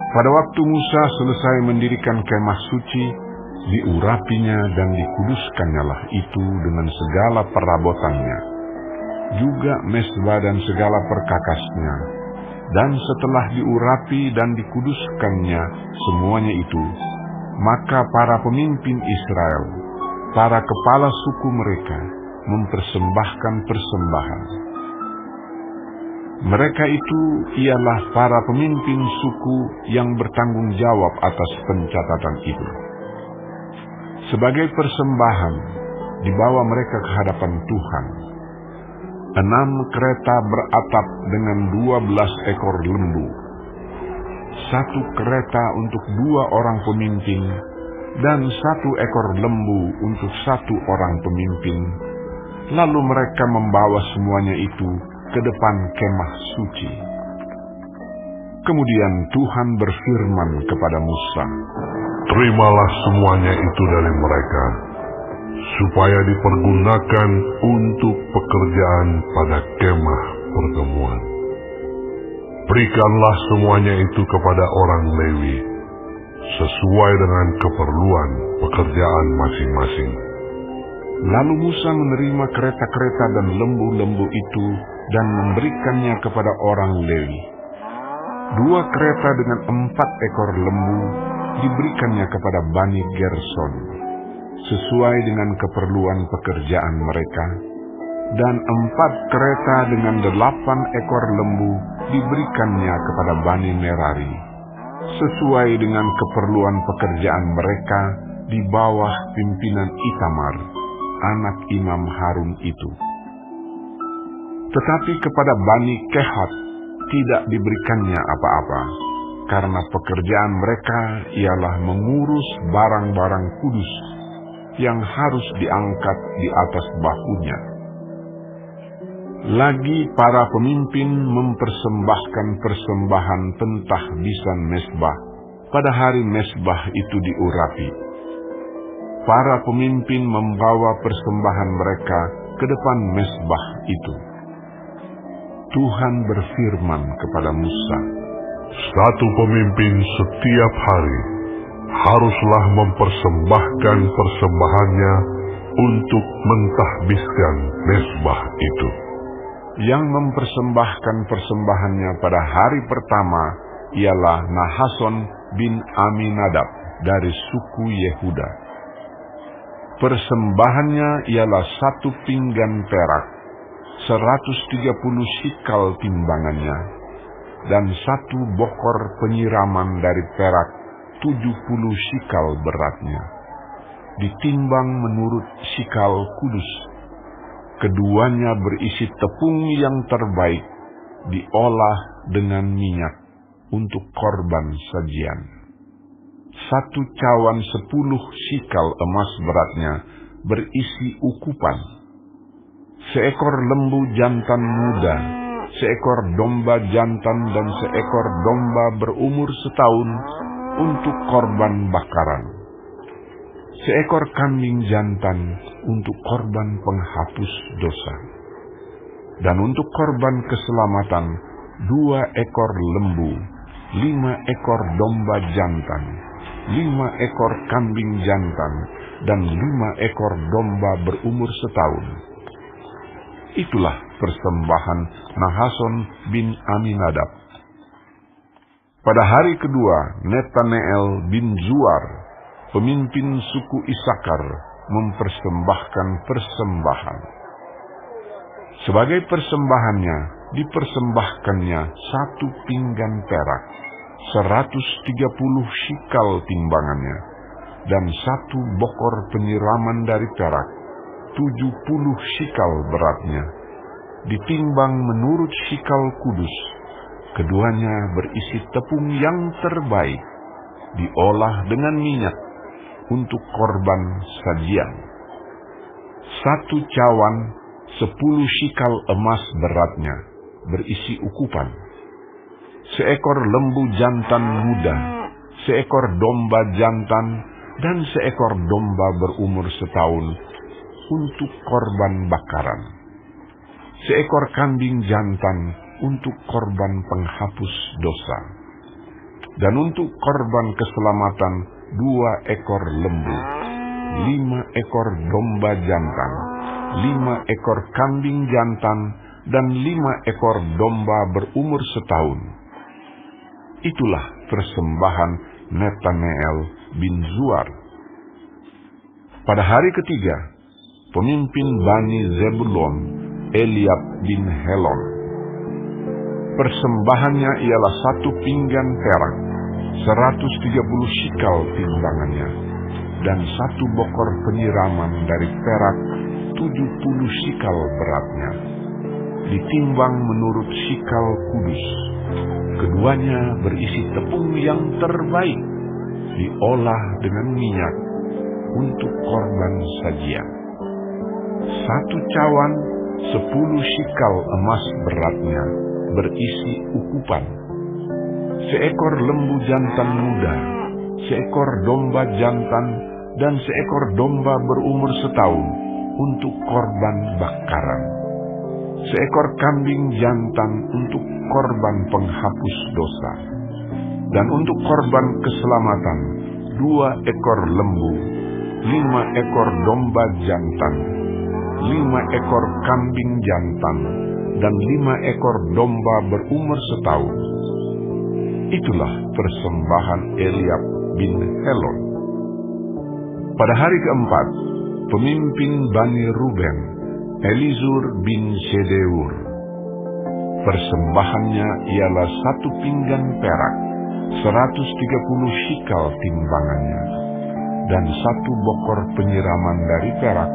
Pada waktu Musa selesai mendirikan kemah suci, diurapinya dan dikuduskannya lah itu dengan segala perabotannya, juga mezbah dan segala perkakasnya. Dan setelah diurapi dan dikuduskannya semuanya itu, maka para pemimpin Israel, para kepala suku mereka, mempersembahkan persembahan. Mereka itu ialah para pemimpin suku yang bertanggung jawab atas pencatatan itu. Sebagai persembahan, dibawa mereka ke hadapan Tuhan 6 kereta beratap dengan 12 ekor lembu, 1 kereta untuk 2 orang pemimpin, dan 1 ekor lembu untuk 1 orang pemimpin. Lalu mereka membawa semuanya itu ke depan kemah suci. Kemudian Tuhan berfirman kepada Musa, "Terimalah semuanya itu dari mereka, supaya dipergunakan untuk pekerjaan pada kemah pertemuan. Berikanlah semuanya itu kepada orang Lewi, sesuai dengan keperluan pekerjaan masing-masing." Lalu Musa menerima kereta-kereta dan lembu-lembu itu dan memberikannya kepada orang Lewi. 2 kereta dengan 4 ekor lembu diberikannya kepada Bani Gerson, sesuai dengan keperluan pekerjaan mereka, dan 4 kereta dengan 8 ekor lembu diberikannya kepada Bani Merari, sesuai dengan keperluan pekerjaan mereka di bawah pimpinan Itamar, anak Imam Harun itu. Tetapi kepada Bani Kehat tidak diberikannya apa-apa, karena pekerjaan mereka ialah mengurus barang-barang kudus yang harus diangkat di atas bahunya. Lagi para pemimpin mempersembahkan persembahan pentahbisan mezbah pada hari mezbah itu diurapi. Para pemimpin membawa persembahan mereka ke depan mezbah itu. Tuhan berfirman kepada Musa, "Satu pemimpin setiap hari haruslah mempersembahkan persembahannya untuk mentahbiskan mezbah itu." Yang mempersembahkan persembahannya pada hari pertama ialah Nahason bin Aminadab dari suku Yehuda. Persembahannya ialah 1 pinggan perak, 130 sikal timbangannya, dan 1 bokor penyiraman dari perak, 70 sikal beratnya, ditimbang menurut sikal kudus. Keduanya berisi tepung yang terbaik, diolah dengan minyak untuk korban sajian. 1 cawan 10 sikal emas beratnya berisi ukupan. Seekor lembu jantan muda, seekor domba jantan, dan seekor domba berumur setahun untuk korban bakaran. Seekor kambing jantan untuk korban penghapus dosa. Dan untuk korban keselamatan 2 ekor lembu, 5 ekor domba jantan, 5 ekor kambing jantan, dan 5 ekor domba berumur setahun. Itulah persembahan Nahason bin Aminadab. Pada hari kedua, Netaneel bin Zuar, pemimpin suku Isakar, mempersembahkan persembahan. Sebagai persembahannya, dipersembahkannya 1 pinggan perak, 130 sikal timbangannya, dan 1 bokor penyiraman dari perak, 70 sikal beratnya, ditimbang menurut sikal kudus. Keduanya berisi tepung yang terbaik, diolah dengan minyak untuk korban sajian. 1 cawan 10 sikal emas beratnya, berisi ukupan. Seekor lembu jantan muda, seekor domba jantan, dan seekor domba berumur setahun untuk korban bakaran. Seekor kambing jantan untuk korban penghapus dosa. Dan untuk korban keselamatan 2 ekor lembu, 5 ekor domba jantan, 5 ekor kambing jantan, dan 5 ekor domba berumur setahun. Itulah persembahan Netaneel bin Zuar. Pada hari ketiga, pemimpin Bani Zebulon, Eliab bin Helon. Persembahannya ialah 1 pinggan perak, 130 shikal timbangannya, dan 1 bokor penyiraman dari perak, 70 shikal beratnya, ditimbang menurut shikal kudus. Keduanya berisi tepung yang terbaik, diolah dengan minyak untuk korban sajian. 1 cawan 10 shikal emas beratnya, berisi ukupan. Seekor lembu jantan muda, seekor domba jantan, dan seekor domba berumur setahun untuk korban bakaran. Seekor kambing jantan untuk korban penghapus dosa. Dan untuk korban keselamatan 2 ekor lembu, 5 ekor domba jantan, 5 ekor kambing jantan, dan 5 ekor domba berumur setahun. Itulah persembahan Eliab bin Helon. Pada hari keempat, pemimpin Bani Ruben, Elizur bin Shedeur. Persembahannya ialah 1 pinggan perak, 130 shikal timbangannya, dan 1 bokor penyiraman dari perak,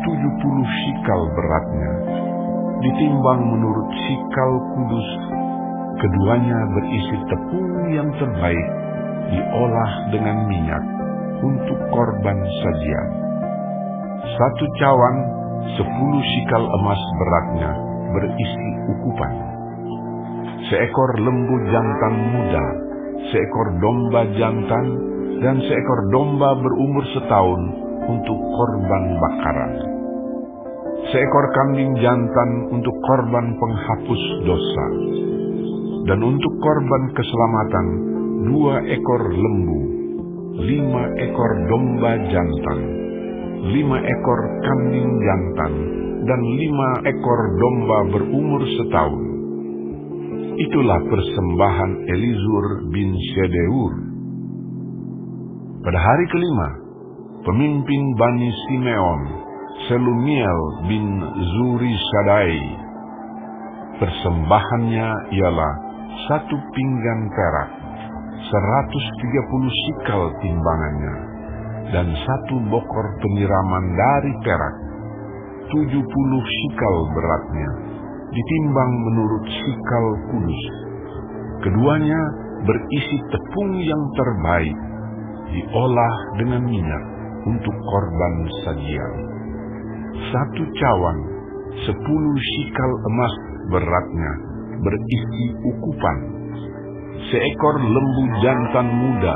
70 shikal beratnya, ditimbang menurut shikal kudus. Keduanya berisi tepung yang terbaik, diolah dengan minyak untuk korban sajian. 1 cawan 10 shikal emas beratnya, berisi ukupan. Seekor lembu jantan muda, seekor domba jantan, dan seekor domba berumur setahun untuk korban bakaran. Seekor kambing jantan untuk korban penghapus dosa. Dan untuk korban keselamatan 2 ekor lembu, 5 ekor domba jantan, 5 ekor kambing jantan, dan 5 ekor domba berumur setahun. Itulah persembahan Elizur bin Shedeur. Pada hari kelima, pemimpin Bani Simeon, Selumiel bin Zuri Sadai. Persembahannya ialah 1 pinggan perak, 130 shikal timbangannya, dan 1 bokor penyiraman dari perak, 70 shikal beratnya, ditimbang menurut shikal kudus. Keduanya berisi tepung yang terbaik, diolah dengan minyak untuk korban sajian. 1 cawan 10 shikal emas beratnya, berisi ukupan. Seekor lembu jantan muda,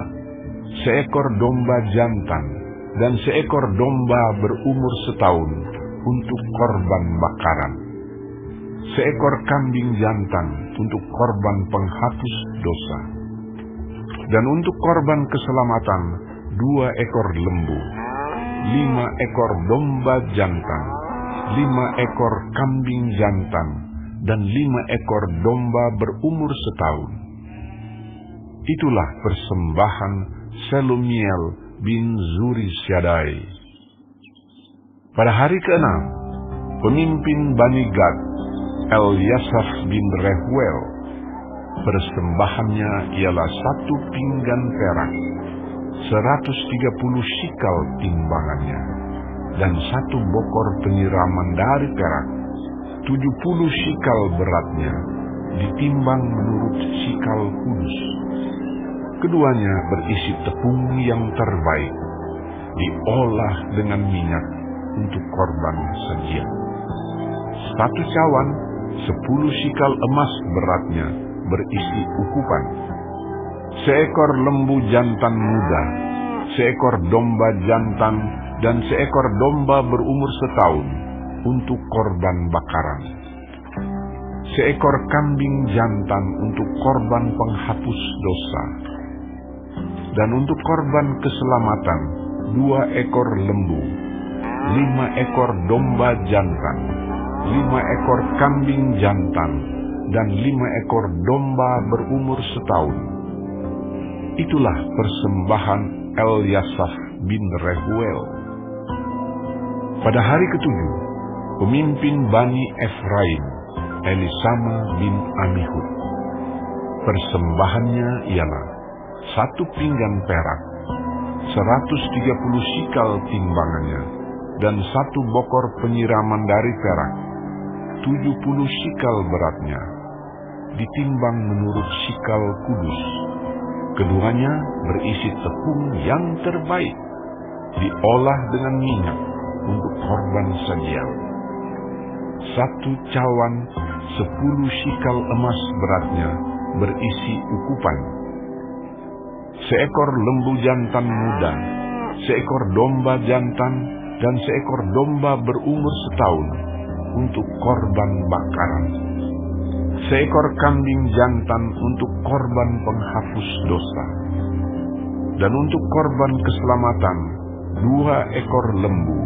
seekor domba jantan, dan seekor domba berumur setahun untuk korban bakaran. Seekor kambing jantan untuk korban penghapus dosa. Dan untuk korban keselamatan 2 ekor lembu, 5 ekor domba jantan, 5 ekor kambing jantan, dan 5 ekor domba berumur setahun. Itulah persembahan Selumiel bin Zuri Sadai. Pada hari ke-6, pemimpin Bani Gad, Eliasaf bin Rehuel. Persembahannya ialah 1 pinggan perak, 130 shikal timbangannya, dan 1 bokor penyiraman dari perak, 70 shikal beratnya, ditimbang menurut shikal kudus. Keduanya berisi tepung yang terbaik, diolah dengan minyak untuk korban sajian. 1 cawan 10 shikal emas beratnya, berisi ukupan. Seekor lembu jantan muda, seekor domba jantan, dan seekor domba berumur setahun untuk korban bakaran. seekor kambing jantan untuk korban penghapus dosa, dan untuk korban keselamatan 2 ekor lembu, 5 ekor domba jantan, 5 ekor kambing jantan, dan 5 ekor domba berumur setahun. Itulah persembahan Eliasaf bin Rehuel. Pada hari ketujuh, pemimpin Bani Efraim, Elisama bin Amihud. Persembahannya ialah 1 pinggan perak, 130 sikal timbangannya, dan 1 bokor penyiraman dari perak, 70 sikal beratnya, ditimbang menurut sikal kudus. Keduanya berisi tepung yang terbaik, diolah dengan minyak untuk korban sajian. 1 cawan 10 sikal emas beratnya berisi ukupan. Seekor lembu jantan muda, seekor domba jantan, dan seekor domba berumur setahun untuk korban bakaran. Seekor kambing jantan untuk korban penghapus dosa. Dan untuk korban keselamatan 2 ekor lembu,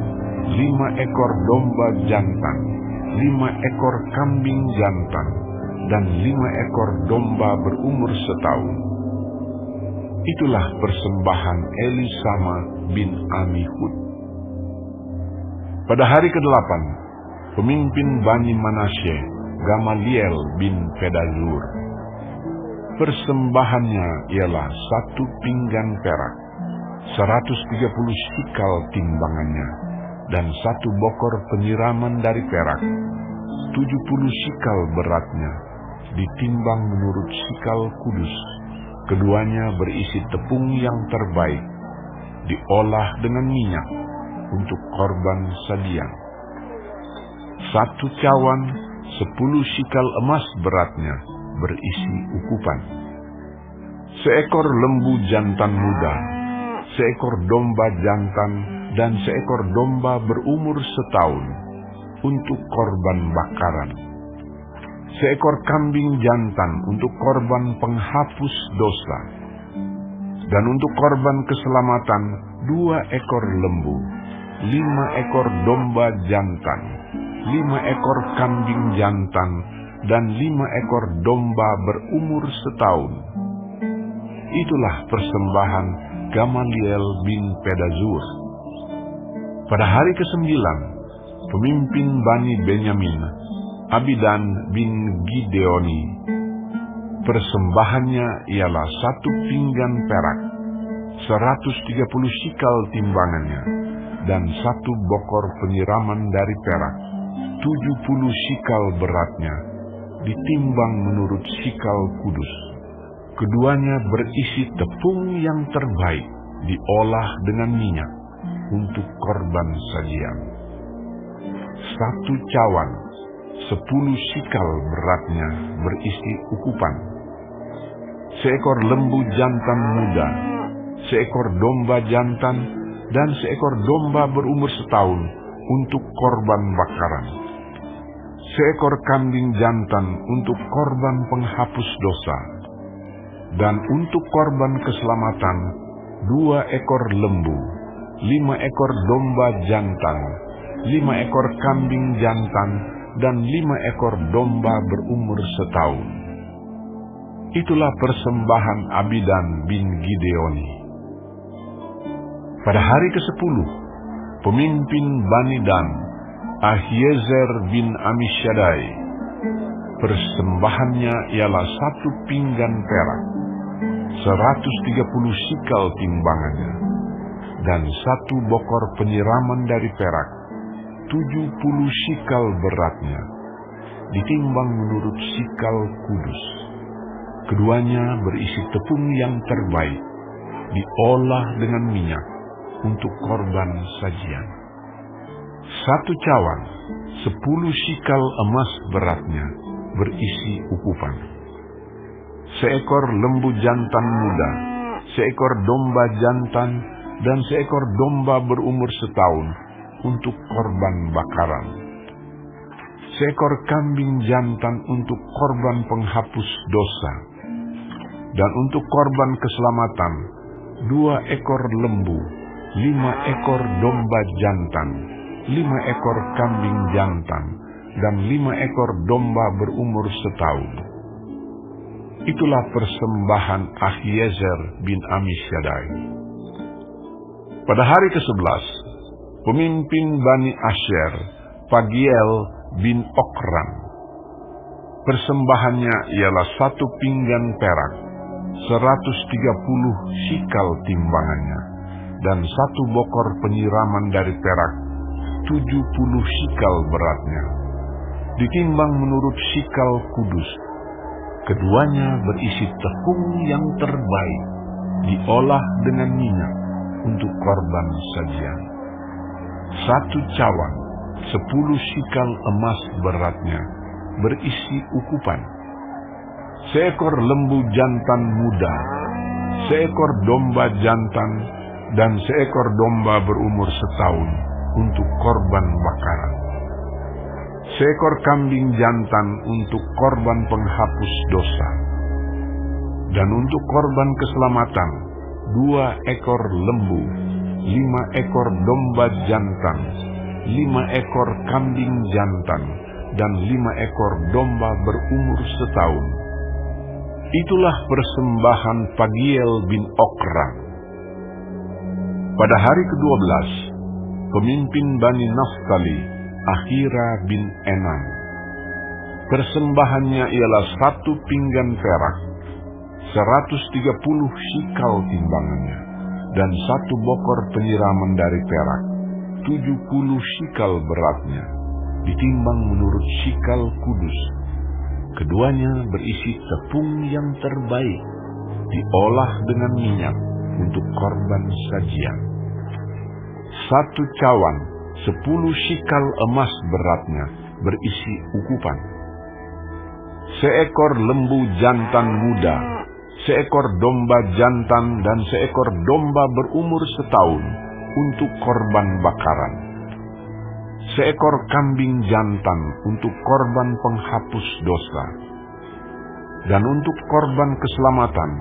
5 ekor domba jantan, 5 ekor kambing jantan, dan 5 ekor domba berumur setahun. Itulah persembahan Elisama bin Amihud. Pada hari ke-8, pemimpin Bani Manasye, Gamaliel bin Pedazur. Persembahannya ialah 1 pinggan perak, 130 sikal timbangannya, dan 1 bokor penyiraman dari perak, 70 sikal beratnya, ditimbang menurut sikal kudus. Keduanya berisi tepung yang terbaik, diolah dengan minyak untuk korban sajian. 1 cawan 10 sikal emas beratnya berisi ukupan. Seekor lembu jantan muda, seekor domba jantan, dan seekor domba berumur setahun untuk korban bakaran. Seekor kambing jantan untuk korban penghapus dosa. Dan untuk korban keselamatan 2 ekor lembu, 5 ekor domba jantan, 5 ekor kambing jantan, dan 5 ekor domba berumur setahun. Itulah persembahan Gamaliel bin Pedazur. Pada hari ke-9, pemimpin Bani Benyamin, Abidan bin Gideoni. Persembahannya ialah 1 pinggan perak, 130 sikal timbangannya, dan 1 bokor penyiraman dari perak, 70 sikal beratnya, ditimbang menurut sikal kudus. Keduanya berisi tepung yang terbaik, diolah dengan minyak untuk korban sajian. 1 cawan 10 sikal beratnya berisi ukupan. Seekor lembu jantan muda, seekor domba jantan, dan seekor domba berumur setahun untuk korban bakaran. Seekor kambing jantan untuk korban penghapus dosa. Dan untuk korban keselamatan 2 ekor lembu, 5 ekor domba jantan, 5 ekor kambing jantan, dan 5 ekor domba berumur setahun. Itulah persembahan Abidan bin Gideoni. Pada hari ke-10, pemimpin Bani Dan, Ahiezer bin Amisyaddai. Persembahannya ialah 1 pinggan perak, 130 sikal timbangannya, dan 1 bokor penyiraman dari perak, 70 sikal beratnya, ditimbang menurut sikal kudus. Keduanya berisi tepung yang terbaik, diolah dengan minyak untuk korban sajian. 1 cawan 10 sikal emas beratnya berisi ukupan. Seekor lembu jantan muda, seekor domba jantan, dan seekor domba berumur setahun untuk korban bakaran. seekor kambing jantan untuk korban penghapus dosa, dan untuk korban keselamatan 2 ekor lembu, 5 ekor domba jantan, 5 ekor kambing jantan, dan 5 ekor domba berumur setahun. Itulah persembahan Ahiezer bin Amisyaddai. Pada hari ke-11, pemimpin Bani Asher, Pagiel bin Okran. Persembahannya ialah 1 pinggan perak, 130 sikal timbangannya, dan 1 bokor penyiraman dari perak, 70 sikal beratnya, ditimbang menurut sikal kudus. Keduanya berisi tepung yang terbaik, diolah dengan minyak untuk korban sajian. 1 cawan, 10 sikal emas beratnya, berisi ukupan. Seekor lembu jantan muda, seekor domba jantan, dan seekor domba berumur setahun untuk korban bakaran. Seekor kambing jantan untuk korban penghapus dosa. Dan untuk korban keselamatan 2 ekor lembu, 5 ekor domba jantan, 5 ekor kambing jantan, dan 5 ekor domba berumur setahun. Itulah persembahan Pagiel bin Okran. Pada hari ke-12, pemimpin Bani Naftali, Ahira bin Enan. Persembahannya ialah 1 pinggan perak, 130 sikal timbangannya, dan 1 bokor penyiraman dari perak, 70 sikal beratnya, ditimbang menurut sikal kudus. Keduanya berisi tepung yang terbaik, diolah dengan minyak untuk korban sajian. 1 cawan, 10 sikal emas beratnya, berisi ukupan. Seekor lembu jantan muda, seekor domba jantan, dan seekor domba berumur setahun untuk korban bakaran. Seekor kambing jantan untuk korban penghapus dosa. Dan untuk korban keselamatan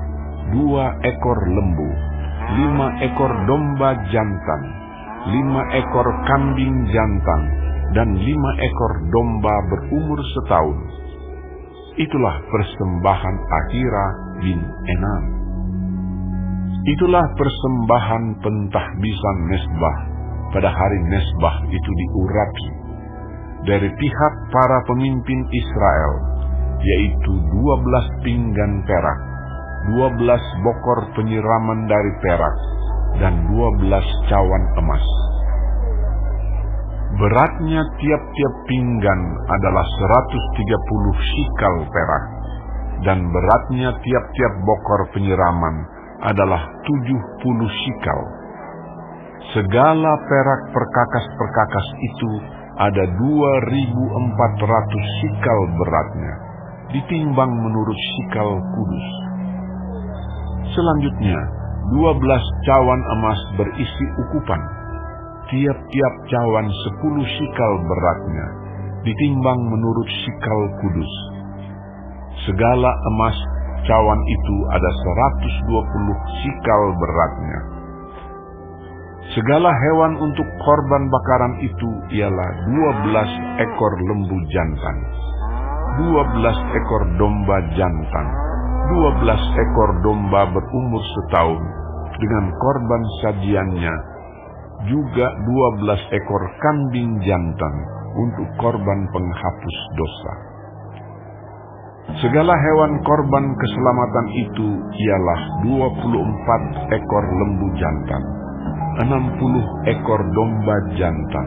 2 ekor lembu, 5 ekor domba jantan, 5 ekor kambing jantan, dan 5 ekor domba berumur setahun. Itulah persembahan Ahira bin Enan. Itulah persembahan pentahbisan mesbah pada hari mesbah itu diurapi dari pihak para pemimpin Israel, yaitu 12 pinggan perak, 12 bokor penyiraman dari perak, dan 12 cawan emas. Beratnya tiap-tiap pinggan adalah 130 sikal perak, dan beratnya tiap-tiap bokor penyiraman adalah 70 sikal. Segala perak perkakas-perkakas itu ada 2.400 sikal beratnya, ditimbang menurut sikal kudus. Selanjutnya, 12 cawan emas berisi ukupan, tiap-tiap cawan 10 sikal beratnya, ditimbang menurut sikal kudus. Segala emas cawan itu ada 120 sikal beratnya. Segala hewan untuk korban bakaran itu ialah 12 ekor lembu jantan, 12 ekor domba jantan, 12 ekor domba berumur setahun dengan korban sajiannya, juga 12 ekor kambing jantan untuk korban penghapus dosa. Segala hewan korban keselamatan itu ialah 24 ekor lembu jantan, 60 ekor domba jantan,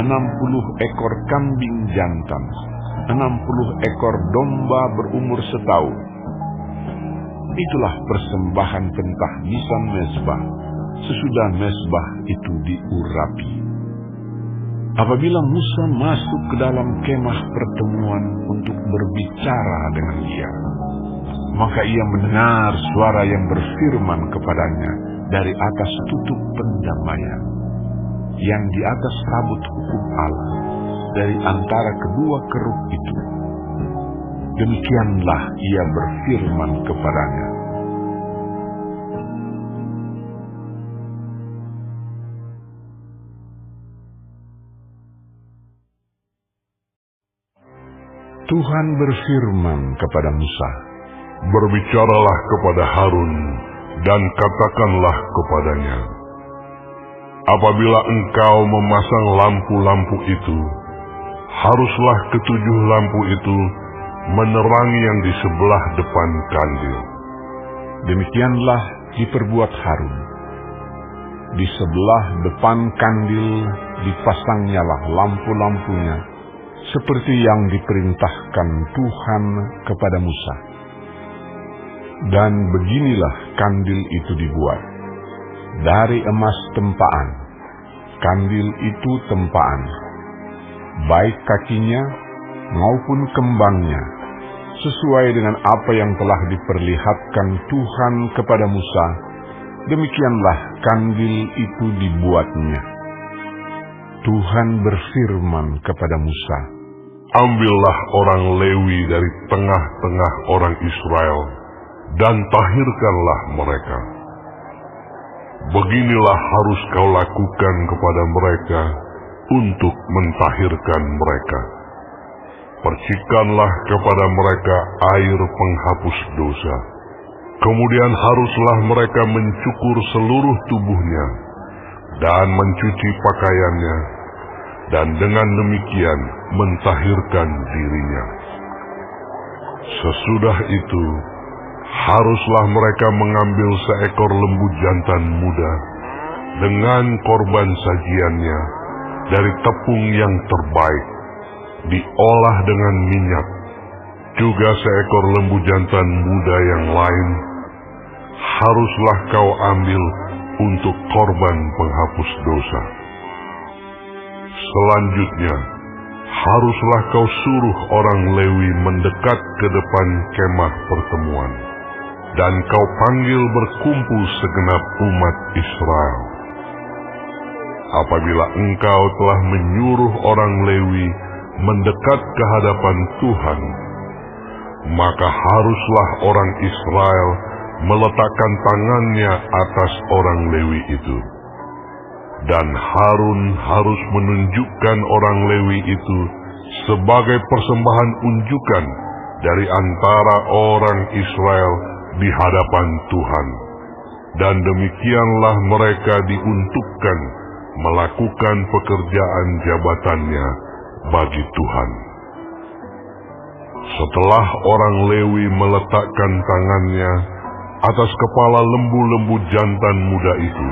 60 ekor kambing jantan, 60 ekor domba berumur setahun. Itulah persembahan pentahbisan mezbah sesudah mezbah itu diurapi. Apabila Musa masuk ke dalam kemah pertemuan untuk berbicara dengan dia, maka ia mendengar suara yang berfirman kepadanya dari atas tutup pendamaian, yang di atas tabut hukum Allah, dari antara kedua keruk itu. Demikianlah ia berfirman kepadanya, Tuhan berfirman kepada Musa, "Berbicaralah kepada Harun dan katakanlah kepadanya, apabila engkau memasang lampu-lampu itu, haruslah ketujuh lampu itu menerangi yang di sebelah depan kandil." Demikianlah diperbuat Harun. Di sebelah depan kandil dipasangnyalah lampu-lampunya, seperti yang diperintahkan Tuhan kepada Musa. Dan beginilah kandil itu dibuat. Dari emas tempaan, kandil itu tempaan, baik kakinya maupun kembangnya, sesuai dengan apa yang telah diperlihatkan Tuhan kepada Musa, demikianlah kandil itu dibuatnya. Tuhan berfirman kepada Musa, "Ambillah orang Lewi dari tengah-tengah orang Israel, dan tahirkanlah mereka. Beginilah harus kau lakukan kepada mereka untuk mentahirkan mereka. Percikanlah kepada mereka air penghapus dosa. Kemudian haruslah mereka mencukur seluruh tubuhnya dan mencuci pakaiannya, dan dengan demikian mentahirkan dirinya. Sesudah itu, haruslah mereka mengambil seekor lembu jantan muda dengan korban sajiannya dari tepung yang terbaik, diolah dengan minyak, juga seekor lembu jantan muda yang lain haruslah kau ambil untuk korban penghapus dosa. Selanjutnya, haruslah kau suruh orang Lewi mendekat ke depan kemah pertemuan, dan kau panggil berkumpul segenap umat Israel. Apabila engkau telah menyuruh orang Lewi mendekat ke hadapan Tuhan, maka haruslah orang Israel meletakkan tangannya atas orang Lewi itu. Dan Harun harus menunjukkan orang Lewi itu sebagai persembahan unjukan dari antara orang Israel di hadapan Tuhan. Dan demikianlah mereka diuntukkan melakukan pekerjaan jabatannya bagi Tuhan. Setelah orang Lewi meletakkan tangannya atas kepala lembu-lembu jantan muda itu,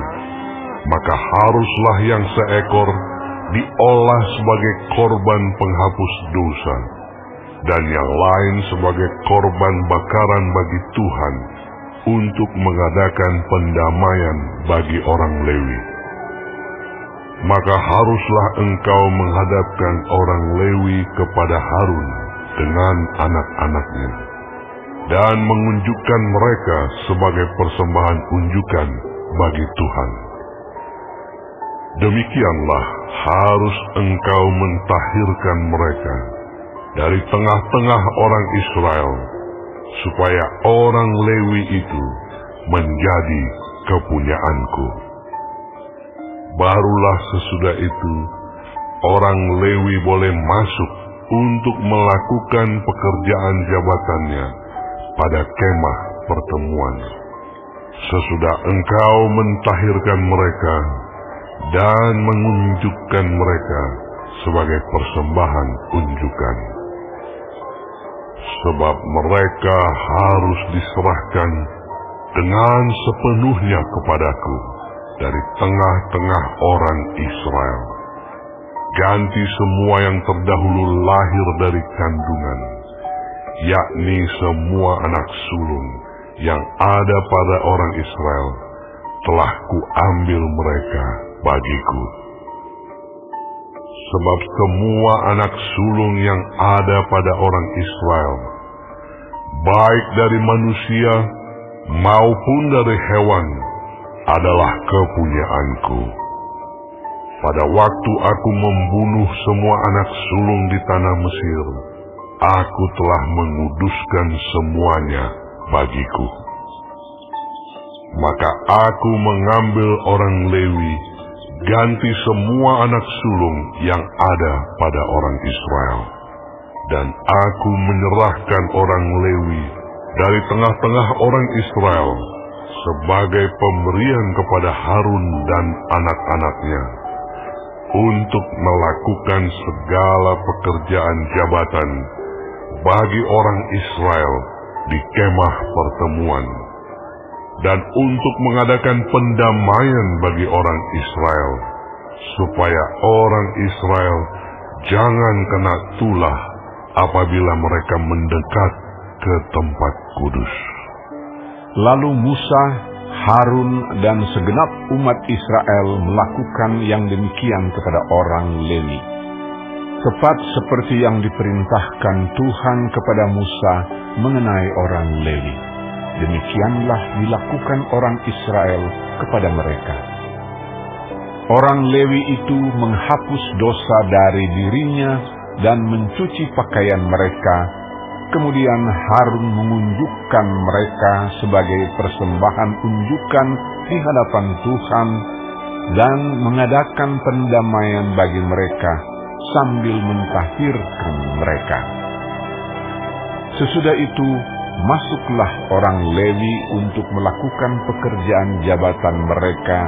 maka haruslah yang seekor diolah sebagai korban penghapus dosa, dan yang lain sebagai korban bakaran bagi Tuhan untuk mengadakan pendamaian bagi orang Lewi. Maka haruslah engkau menghadapkan orang Lewi kepada Harun dengan anak-anaknya, dan mengunjukkan mereka sebagai persembahan unjukan bagi Tuhan. Demikianlah harus engkau mentahirkan mereka dari tengah-tengah orang Israel, supaya orang Lewi itu menjadi kepunyaanku. Barulah sesudah itu, orang Lewi boleh masuk untuk melakukan pekerjaan jabatannya pada kemah pertemuan. Sesudah engkau mentahirkan mereka dan menunjukkan mereka sebagai persembahan unjukan. Sebab mereka harus diserahkan dengan sepenuhnya kepadaku dari tengah-tengah orang Israel. Ganti semua yang terdahulu lahir dari kandungan, yakni semua anak sulung yang ada pada orang Israel, telah kuambil mereka bagiku. Sebab semua anak sulung yang ada pada orang Israel, baik dari manusia maupun dari hewan, adalah kepunyaanku. pada waktu aku membunuh semua anak sulung di tanah Mesir, aku telah menguduskan semuanya bagiku. Maka aku mengambil orang Lewi, ganti semua anak sulung yang ada pada orang Israel. Dan aku menyerahkan orang Lewi dari tengah-tengah orang Israel sebagai pemberian kepada Harun dan anak-anaknya untuk melakukan segala pekerjaan jabatan bagi orang Israel di kemah pertemuan, dan untuk mengadakan pendamaian bagi orang Israel, supaya orang Israel jangan kena tulah apabila mereka mendekat ke tempat kudus. Lalu Musa, Harun, dan segenap umat Israel melakukan yang demikian kepada orang Lewi, tepat seperti yang diperintahkan Tuhan kepada Musa mengenai orang Lewi. Demikianlah dilakukan orang Israel kepada mereka. Orang Lewi itu menghapus dosa dari dirinya dan mencuci pakaian mereka. Kemudian Harun mengunjukkan mereka sebagai persembahan unjukan di hadapan Tuhan dan mengadakan pendamaian bagi mereka sambil mentahhirkan mereka. Sesudah itu, masuklah orang Lewi untuk melakukan pekerjaan jabatan mereka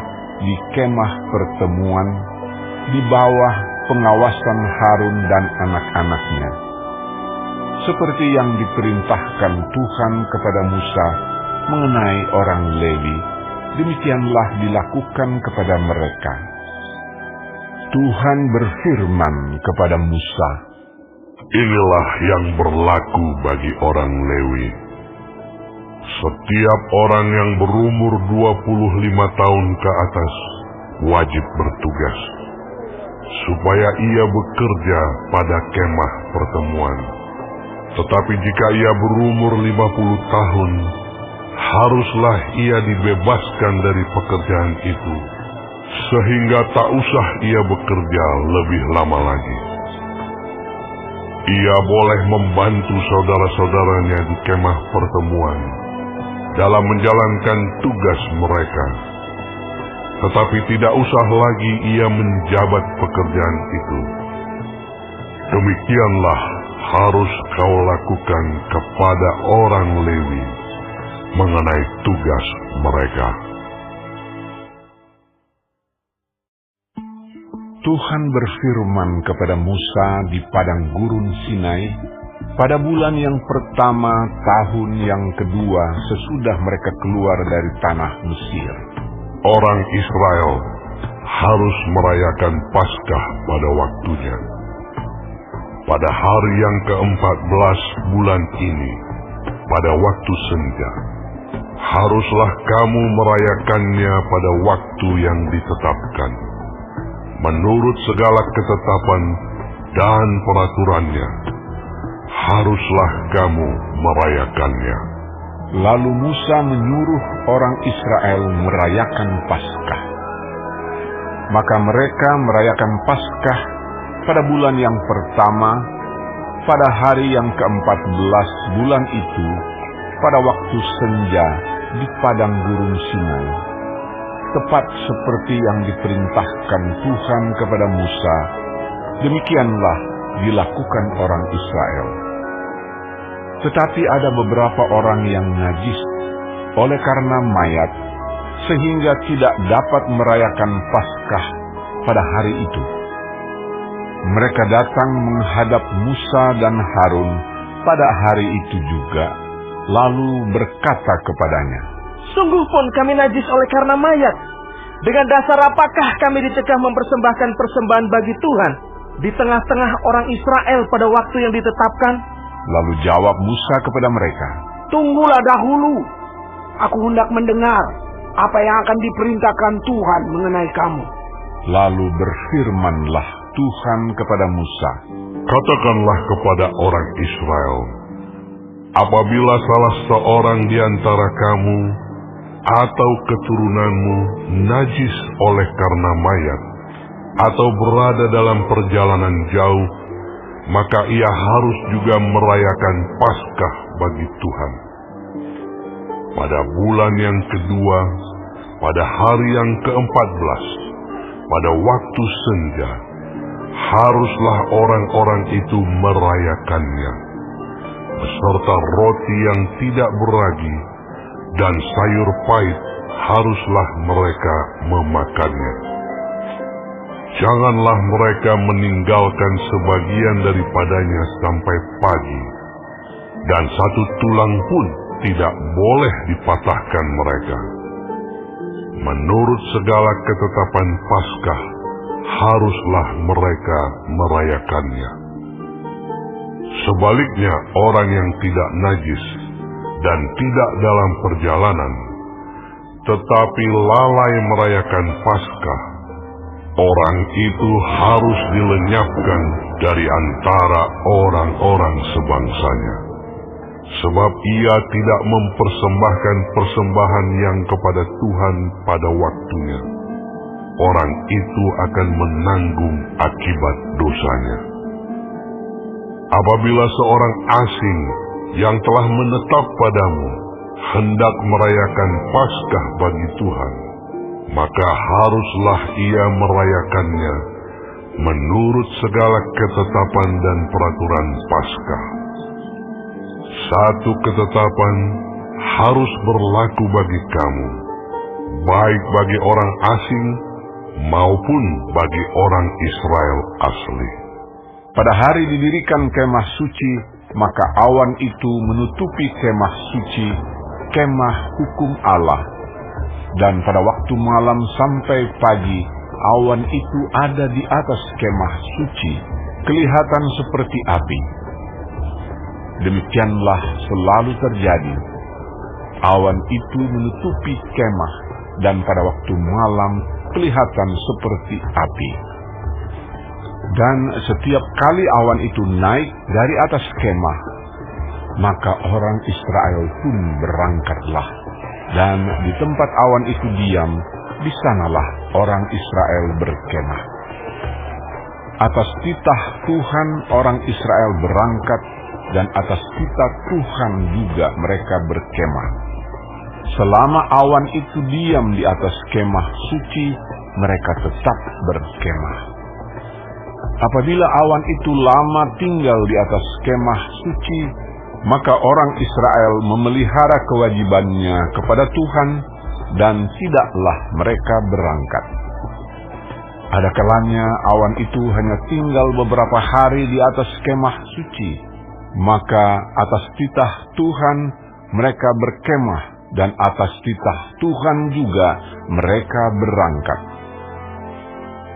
di kemah pertemuan di bawah pengawasan Harun dan anak-anaknya. Seperti yang diperintahkan Tuhan kepada Musa mengenai orang Lewi, demikianlah dilakukan kepada mereka. Tuhan berfirman kepada Musa, Inilah yang berlaku bagi orang Lewi. Setiap orang yang berumur 25 tahun ke atas wajib bertugas, supaya ia bekerja pada kemah pertemuan. Tetapi jika ia berumur 50 tahun, haruslah ia dibebaskan dari pekerjaan itu, sehingga tak usah ia bekerja lebih lama lagi. Ia boleh membantu saudara-saudaranya di kemah pertemuan dalam menjalankan tugas mereka, tetapi tidak usah lagi ia menjabat pekerjaan itu. Demikianlah harus kau lakukan kepada orang Lewi mengenai tugas mereka. Tuhan berfirman kepada Musa di padang gurun Sinai pada bulan yang pertama tahun yang kedua sesudah mereka keluar dari tanah Mesir. Orang Israel harus merayakan Paskah pada waktunya. Pada hari yang ke-14 bulan ini, pada waktu senja, haruslah kamu merayakannya pada waktu yang ditetapkan, menurut segala ketetapan dan peraturannya. Haruslah kamu merayakannya. Lalu Musa menyuruh orang Israel merayakan Paskah. Maka mereka merayakan Paskah pada bulan yang pertama, pada hari yang ke-14 bulan itu, pada waktu senja di padang gurun Sinai, tepat seperti yang diperintahkan Tuhan kepada Musa. Demikianlah dilakukan orang Israel. Tetapi ada beberapa orang yang najis oleh karena mayat, sehingga tidak dapat merayakan Paskah pada hari itu. Mereka datang menghadap Musa dan Harun pada hari itu juga, lalu berkata kepadanya, Sungguh pun kami najis oleh karena mayat. Dengan dasar apakah kami dicegah mempersembahkan persembahan bagi Tuhan di tengah-tengah orang Israel pada waktu yang ditetapkan? Lalu jawab Musa kepada mereka, Tunggulah dahulu, aku hendak mendengar apa yang akan diperintahkan Tuhan mengenai kamu. Lalu berfirmanlah Tuhan kepada Musa, Katakanlah kepada orang Israel, apabila salah seorang di antara kamu atau keturunanmu najis oleh karena mayat, atau berada dalam perjalanan jauh, maka ia harus juga merayakan Paskah bagi Tuhan. Pada bulan yang kedua, pada hari yang ke-14, pada waktu senja, haruslah orang-orang itu merayakannya, beserta roti yang tidak beragi dan sayur pahit haruslah mereka memakannya. Janganlah mereka meninggalkan sebagian daripadanya sampai pagi, dan satu tulang pun tidak boleh dipatahkan mereka. Menurut segala ketetapan Paskah, haruslah mereka merayakannya. Sebaliknya, orang yang tidak najis dan tidak dalam perjalanan, tetapi lalai merayakan Paskah, orang itu harus dilenyapkan dari antara orang-orang sebangsanya. Sebab ia tidak mempersembahkan persembahan yang kepada Tuhan pada waktunya. Orang itu akan menanggung akibat dosanya. Apabila seorang asing yang telah menetap padamu hendak merayakan Paskah bagi Tuhan, maka haruslah ia merayakannya menurut segala ketetapan dan peraturan Paskah. Satu ketetapan harus berlaku bagi kamu, baik bagi orang asing maupun bagi orang Israel asli. Pada hari didirikan kemah suci, maka awan itu menutupi kemah suci, kemah hukum Allah. Dan pada waktu malam sampai pagi, awan itu ada di atas kemah suci, kelihatan seperti api. Demikianlah selalu terjadi. Awan itu menutupi kemah, dan pada waktu malam kelihatan seperti api. Dan setiap kali awan itu naik dari atas kemah, maka orang Israel pun berangkatlah. Dan di tempat awan itu diam, di sanalah orang Israel berkemah. Atas titah Tuhan orang Israel berangkat, dan atas titah Tuhan juga mereka berkemah. Selama awan itu diam di atas kemah suci, mereka tetap berkemah. Apabila awan itu lama tinggal di atas kemah suci, maka orang Israel memelihara kewajibannya kepada Tuhan, dan tidaklah mereka berangkat. Ada kalanya awan itu hanya tinggal beberapa hari di atas kemah suci, maka atas titah Tuhan mereka berkemah, dan atas titah Tuhan juga mereka berangkat.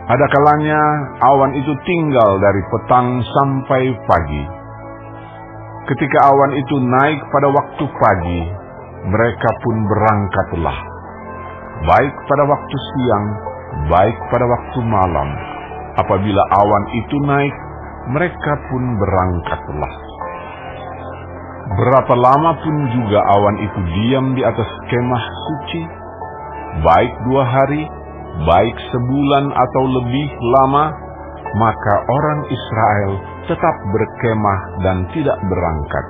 Ada kalanya awan itu tinggal dari petang sampai pagi. Ketika awan itu naik pada waktu pagi, mereka pun berangkatlah, baik pada waktu siang, baik pada waktu malam. Apabila awan itu naik, mereka pun berangkatlah. Berapa lama pun juga awan itu diam di atas kemah suci, baik 2 hari, baik sebulan atau lebih lama, maka orang Israel tetap berkemah dan tidak berangkat.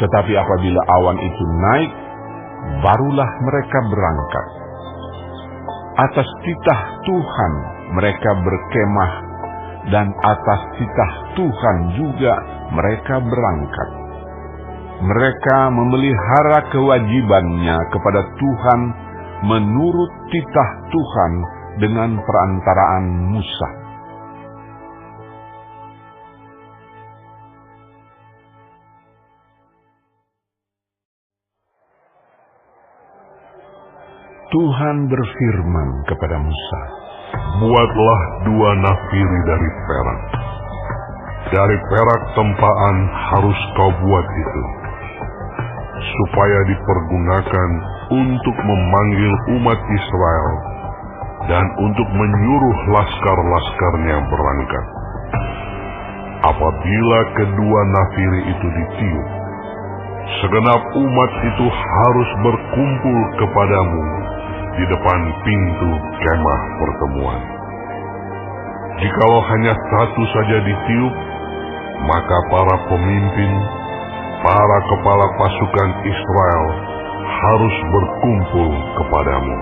Tetapi apabila awan itu naik, barulah mereka berangkat. Atas titah Tuhan mereka berkemah, dan atas titah Tuhan juga mereka berangkat. Mereka memelihara kewajibannya kepada Tuhan menurut titah Tuhan dengan perantaraan Musa. Tuhan berfirman kepada Musa, "Buatlah 2 nafiri dari perak. Dari perak tempaan harus kau buat itu, supaya dipergunakan untuk memanggil umat Israel dan untuk menyuruh laskar-laskarnya berangkat. Apabila kedua nafiri itu ditiup, segenap umat itu harus berkumpul kepadamu di depan pintu kemah pertemuan. Jikalau hanya satu saja ditiup, maka para pemimpin, para kepala pasukan Israel harus berkumpul kepadamu.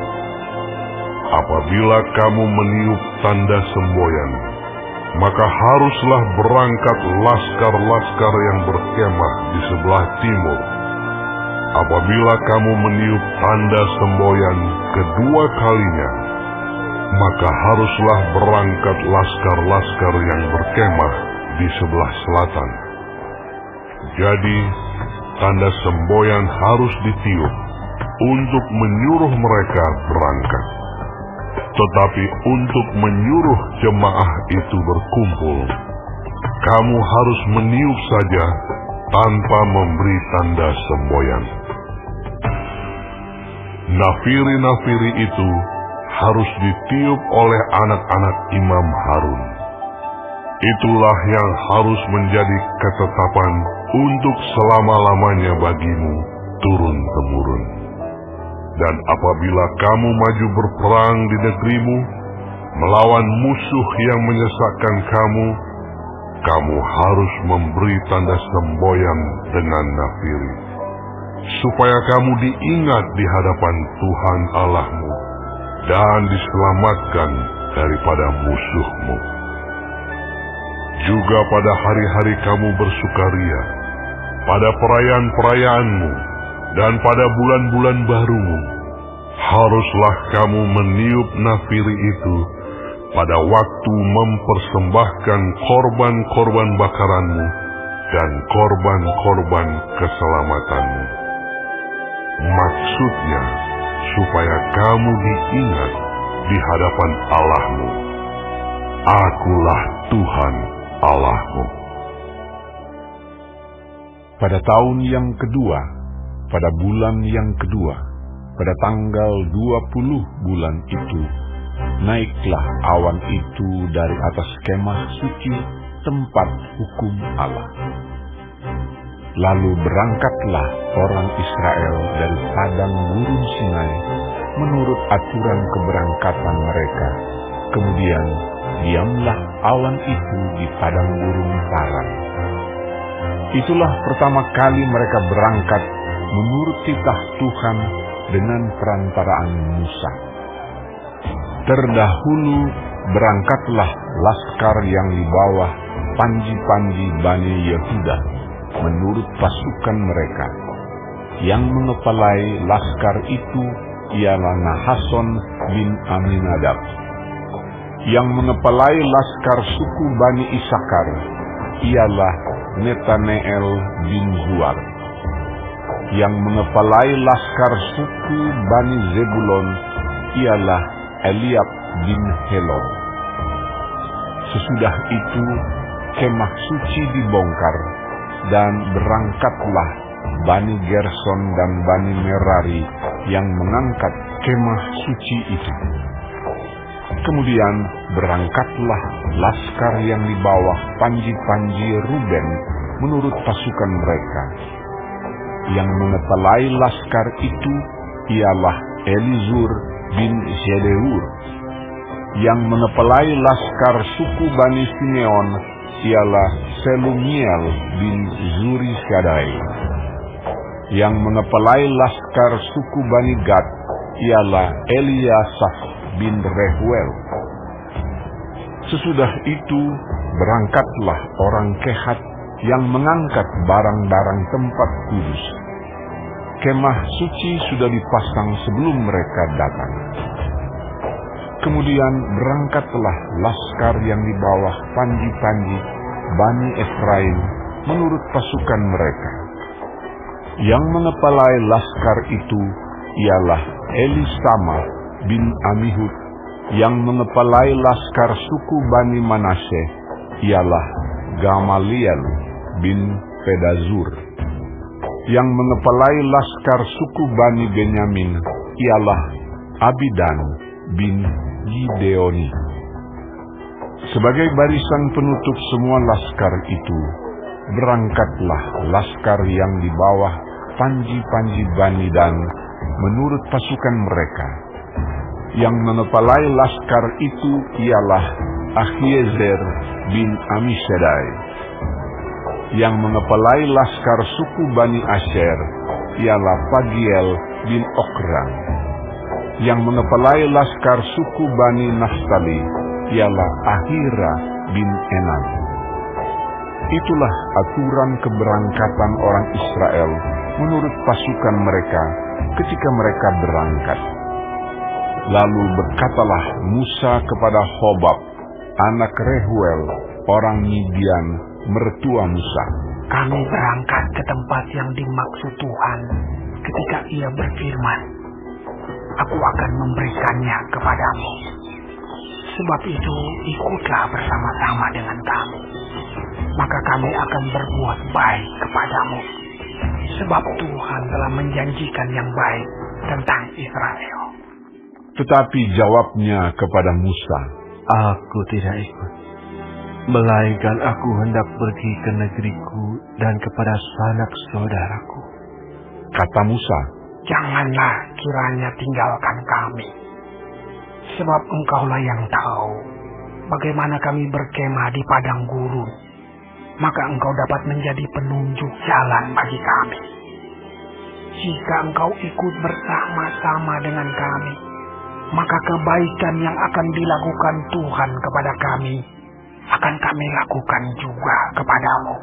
Apabila kamu meniup tanda semboyan, maka haruslah berangkat laskar-laskar yang berkemah di sebelah timur. Apabila kamu meniup tanda semboyan kedua kalinya, maka haruslah berangkat laskar-laskar yang berkemah di sebelah selatan. Jadi, tanda semboyan harus ditiup untuk menyuruh mereka berangkat. Tetapi untuk menyuruh jemaah itu berkumpul, kamu harus meniup saja tanpa memberi tanda semboyan. Nafiri-nafiri itu harus ditiup oleh anak-anak Imam Harun. Itulah yang harus menjadi ketetapan untuk selama-lamanya bagimu turun-temurun. Dan apabila kamu maju berperang di negerimu, melawan musuh yang menyesatkan kamu, kamu harus memberi tanda semboyan dengan nafiri, supaya kamu diingat di hadapan Tuhan Allahmu dan diselamatkan daripada musuhmu. Juga pada hari-hari kamu bersukaria, pada perayaan-perayaanmu, dan pada bulan-bulan barumu, haruslah kamu meniup nafiri itu pada waktu mempersembahkan korban-korban bakaranmu dan korban-korban keselamatanmu. Maksudnya, supaya kamu diingat di hadapan Allahmu. Akulah Tuhan Allahmu. Pada tahun yang kedua, pada bulan yang kedua, pada tanggal 20 bulan itu, naiklah awan itu dari atas kemah suci tempat hukum Allah. Lalu berangkatlah orang Israel dari padang gurun Sinai menurut aturan keberangkatan mereka. Kemudian diamlah awan itu di padang gurun Paran. Itulah pertama kali mereka berangkat menurut titah Tuhan dengan perantaraan Musa. Terdahulu berangkatlah laskar yang di bawah panji-panji Bani Yehuda menurut pasukan mereka. Yang mengepalai laskar itu ialah Nahason bin Aminadab. Yang mengepalai laskar suku Bani Isakar ialah Netaneel bin Zuar. Yang mengepalai laskar suku Bani Zebulon ialah Eliab bin Helon. Sesudah itu kemah suci dibongkar, dan berangkatlah Bani Gerson dan Bani Merari yang mengangkat kemah suci itu. Kemudian berangkatlah laskar yang di bawah panji-panji Ruben menurut pasukan mereka. Yang mengepalai laskar itu ialah Elizur bin Zedeur. Yang mengepalai laskar suku Bani Simeon ialah Selumiel bin Zurisadai. Yang mengepalai laskar suku Bani Gad ialah Eliasaf bin Rehuel. Sesudah itu berangkatlah orang Kehat yang mengangkat barang-barang tempat kudus. Kemah suci sudah dipasang sebelum mereka datang. Kemudian berangkatlah laskar yang di bawah panji-panji Bani Efraim menurut pasukan mereka. Yang mengepalai laskar itu ialah Elisama bin Amihud. Yang mengepalai laskar suku Bani Manasye ialah Gamaliel bin Pedazur. Yang mengepalai laskar suku Bani Benyamin ialah Abidan bin Gideoni. Sebagai barisan penutup semua laskar itu, berangkatlah laskar yang di bawah panji-panji Bani Dan menurut pasukan mereka. Yang mengepalai laskar itu ialah Ahiezer bin Amisadai. Yang mengepalai laskar suku Bani Asher ialah Pagiel bin Okran. Yang mengepalai laskar suku Bani Naftali ialah Ahira bin Enan. Itulah aturan keberangkatan orang Israel menurut pasukan mereka ketika mereka berangkat. Lalu berkatalah Musa kepada Hobab, anak Rehuel, orang Midian, mertua Musa. Kami berangkat ke tempat yang dimaksud Tuhan ketika Ia berfirman, Aku akan memberikannya kepadamu. Sebab itu ikutlah bersama-sama dengan kami, maka kami akan berbuat baik kepadamu. Sebab Tuhan telah menjanjikan yang baik tentang Israel. Tetapi jawabnya kepada Musa, Aku tidak ikut, melainkan aku hendak pergi ke negeriku dan kepada sanak saudaraku. Kata Musa, Janganlah kiranya tinggalkan kami, sebab engkaulah yang tahu bagaimana kami berkemah di padang gurun. Maka engkau dapat menjadi penunjuk jalan bagi kami. Jika engkau ikut bersama-sama dengan kami, maka kebaikan yang akan dilakukan Tuhan kepada kami akan kami lakukan juga kepadamu.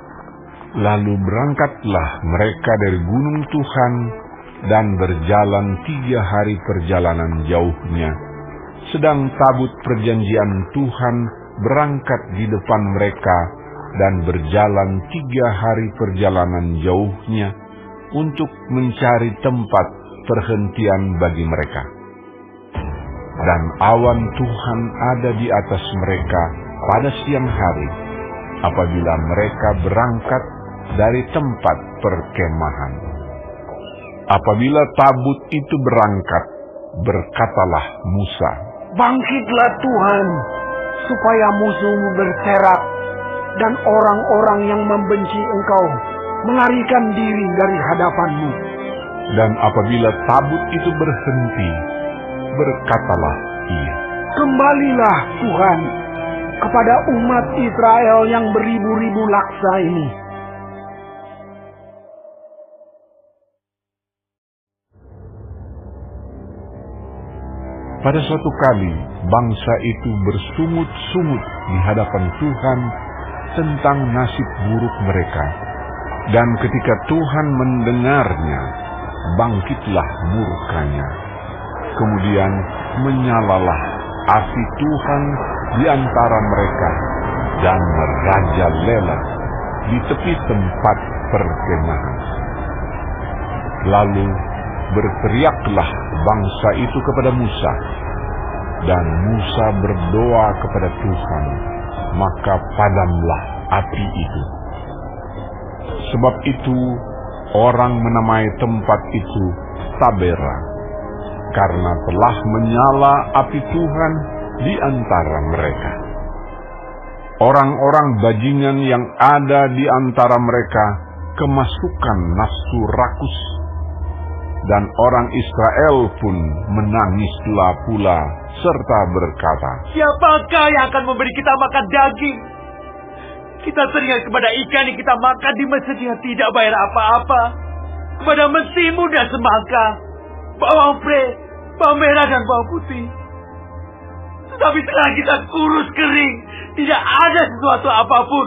lalu berangkatlah mereka dari gunung Tuhan dan berjalan 3 hari perjalanan jauhnya. Sedang tabut perjanjian Tuhan berangkat di depan mereka dan berjalan 3 hari perjalanan jauhnya untuk mencari tempat perhentian bagi mereka. Dan awan Tuhan ada di atas mereka pada siang hari, apabila mereka berangkat dari tempat perkemahan. Apabila tabut itu berangkat, berkatalah Musa, Bangkitlah Tuhan, supaya musuhmu berserak, dan orang-orang yang membenci engkau melarikan diri dari hadapanmu. Dan apabila tabut itu berhenti, berkatalah ia, Kembalilah Tuhan kepada umat Israel yang beribu-ribu laksa ini. Pada suatu kali, bangsa itu bersungut-sungut di hadapan Tuhan tentang nasib buruk mereka. Dan ketika Tuhan mendengarnya, bangkitlah murkanya. Kemudian menyalalah api Tuhan di antara mereka dan merajalela di tepi tempat perkemahan. Lalu berteriaklah bangsa itu kepada Musa, dan Musa berdoa kepada Tuhan, maka padamlah api itu. Sebab itu orang menamai tempat itu Tabera, karena telah menyala api Tuhan di antara mereka. Orang-orang bajingan yang ada di antara mereka kemasukan nafsu rakus, dan orang Israel pun menangislah pula serta berkata, Siapakah yang akan memberi kita makan daging? Kita teringat kepada ikan yang kita makan di masjid yang tidak bayar apa-apa, kepada mentimu dan semangka, bawang pre, bawang merah dan bawang putih. Tetapi sekarang kita kurus kering, tidak ada sesuatu apapun,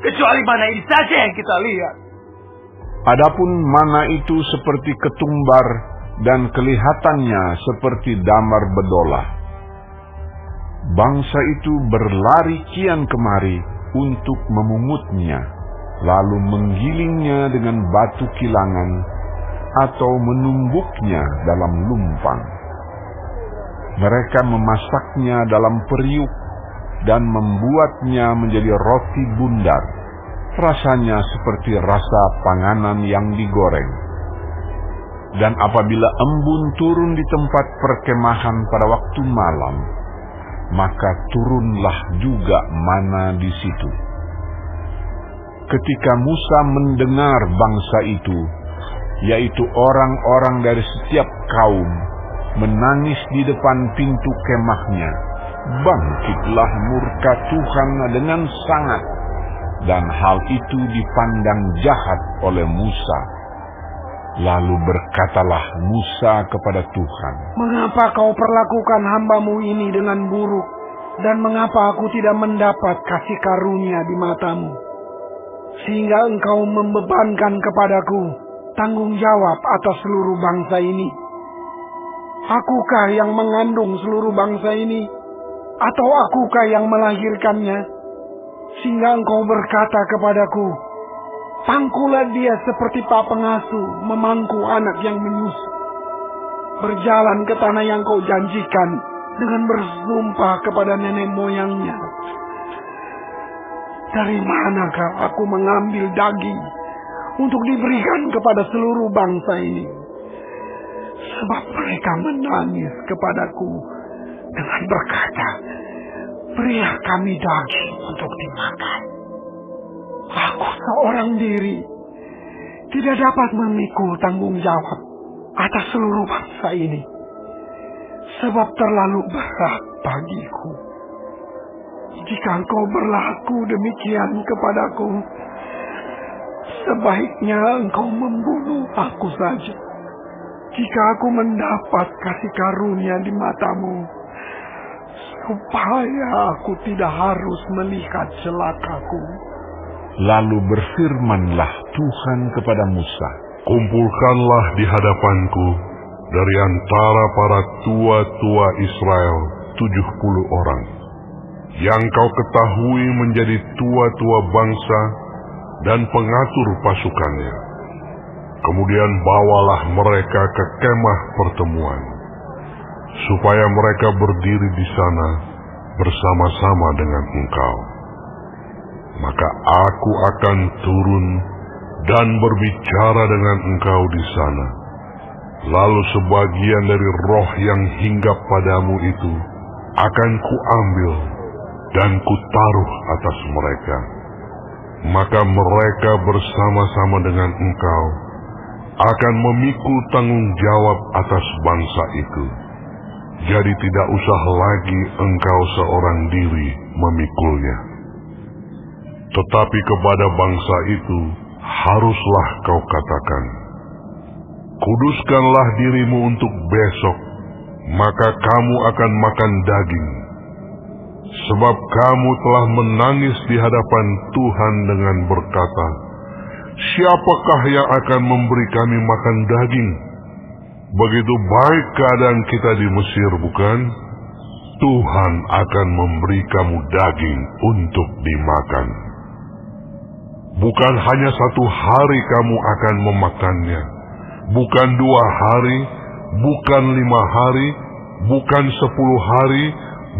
kecuali mana ini saja yang kita lihat. Adapun mana itu seperti ketumbar dan kelihatannya seperti damar bedolah. Bangsa itu berlari kian kemari untuk memungutnya, lalu menggilingnya dengan batu kilangan atau menumbuknya dalam lumpang. Mereka memasaknya dalam periuk dan membuatnya menjadi roti bundar. Rasanya seperti rasa panganan yang digoreng. Dan apabila embun turun di tempat perkemahan pada waktu malam, maka turunlah juga mana di situ. Ketika Musa mendengar bangsa itu, yaitu orang-orang dari setiap kaum, menangis di depan pintu kemahnya, bangkitlah murka Tuhan dengan sangat, dan hal itu dipandang jahat oleh Musa. Lalu berkatalah Musa kepada Tuhan, "Mengapa kau perlakukan hamba-Mu ini dengan buruk? Dan mengapa aku tidak mendapat kasih karunia di mata-Mu? Sehingga Engkau membebankan kepadaku tanggung jawab atas seluruh bangsa ini. Akukah yang mengandung seluruh bangsa ini? Atau akukah yang melahirkannya? Sehingga Engkau berkata kepadaku, pangkulah dia seperti pak pengasuh memangku anak yang menyusu. Berjalan ke tanah yang Kau janjikan dengan bersumpah kepada nenek moyangnya. Dari manakah aku mengambil daging untuk diberikan kepada seluruh bangsa ini? Sebab mereka menangis kepadaku dengan berkata, berilah kami daging untuk dimakan. Aku seorang diri tidak dapat memikul tanggung jawab atas seluruh bangsa ini, sebab terlalu berat bagiku. Jika Engkau berlaku demikian kepadaku, sebaiknya Engkau membunuh aku saja. Jika aku mendapat kasih karunia di mata-Mu, supaya aku tidak harus melihat celakaku." Lalu berfirmanlah Tuhan kepada Musa, "Kumpulkanlah di hadapanku dari antara para tua-tua Israel 70 orang, yang kau ketahui menjadi tua-tua bangsa dan pengatur pasukannya. Kemudian bawalah mereka ke kemah pertemuan, supaya mereka berdiri di sana bersama-sama dengan engkau. Maka aku akan turun dan berbicara dengan engkau di sana. Lalu sebagian dari roh yang hinggap padamu itu akan kuambil dan kutaruh atas mereka. Maka mereka bersama-sama dengan engkau akan memikul tanggung jawab atas bangsa itu. Jadi tidak usah lagi engkau seorang diri memikulnya. Tetapi kepada bangsa itu haruslah kau katakan, kuduskanlah dirimu untuk besok, maka kamu akan makan daging. Sebab kamu telah menangis di hadapan Tuhan dengan berkata, siapakah yang akan memberi kami makan daging? Begitu baik keadaan kita di Mesir, bukan? Tuhan akan memberi kamu daging untuk dimakan. Bukan hanya 1 hari kamu akan memakannya, bukan 2 hari, bukan 5 hari, bukan 10 hari,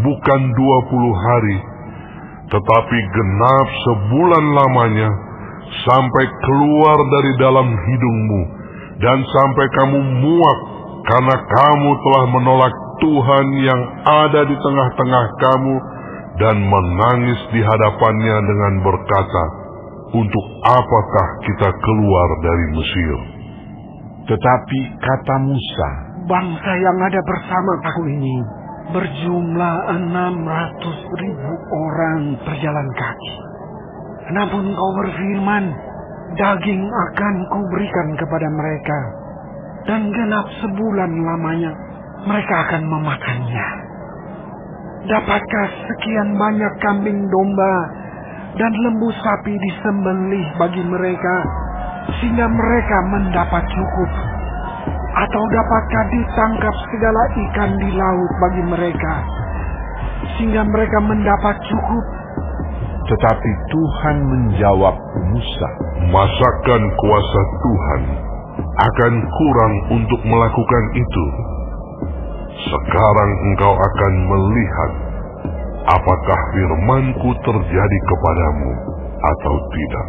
bukan 20 hari, tetapi genap sebulan lamanya, sampai keluar dari dalam hidungmu, dan sampai kamu muak, karena kamu telah menolak Tuhan yang ada di tengah-tengah kamu, dan menangis di hadapannya dengan berkata, untuk apakah kita keluar dari Mesir? Tetapi kata Musa, bangsa yang ada bersama aku ini berjumlah 600.000 orang berjalan kaki. Namun Kau berfirman, daging akan Kau berikan kepada mereka, dan genap sebulan lamanya mereka akan memakannya. Dapatkah sekian banyak kambing domba dan lembu sapi disembelih bagi mereka, sehingga mereka mendapat cukup? Atau dapatkah ditangkap segala ikan di laut bagi mereka, sehingga mereka mendapat cukup? tetapi Tuhan menjawab Musa, masakan kuasa Tuhan akan kurang untuk melakukan itu? Sekarang engkau akan melihat apakah firman-Ku terjadi kepadamu atau tidak.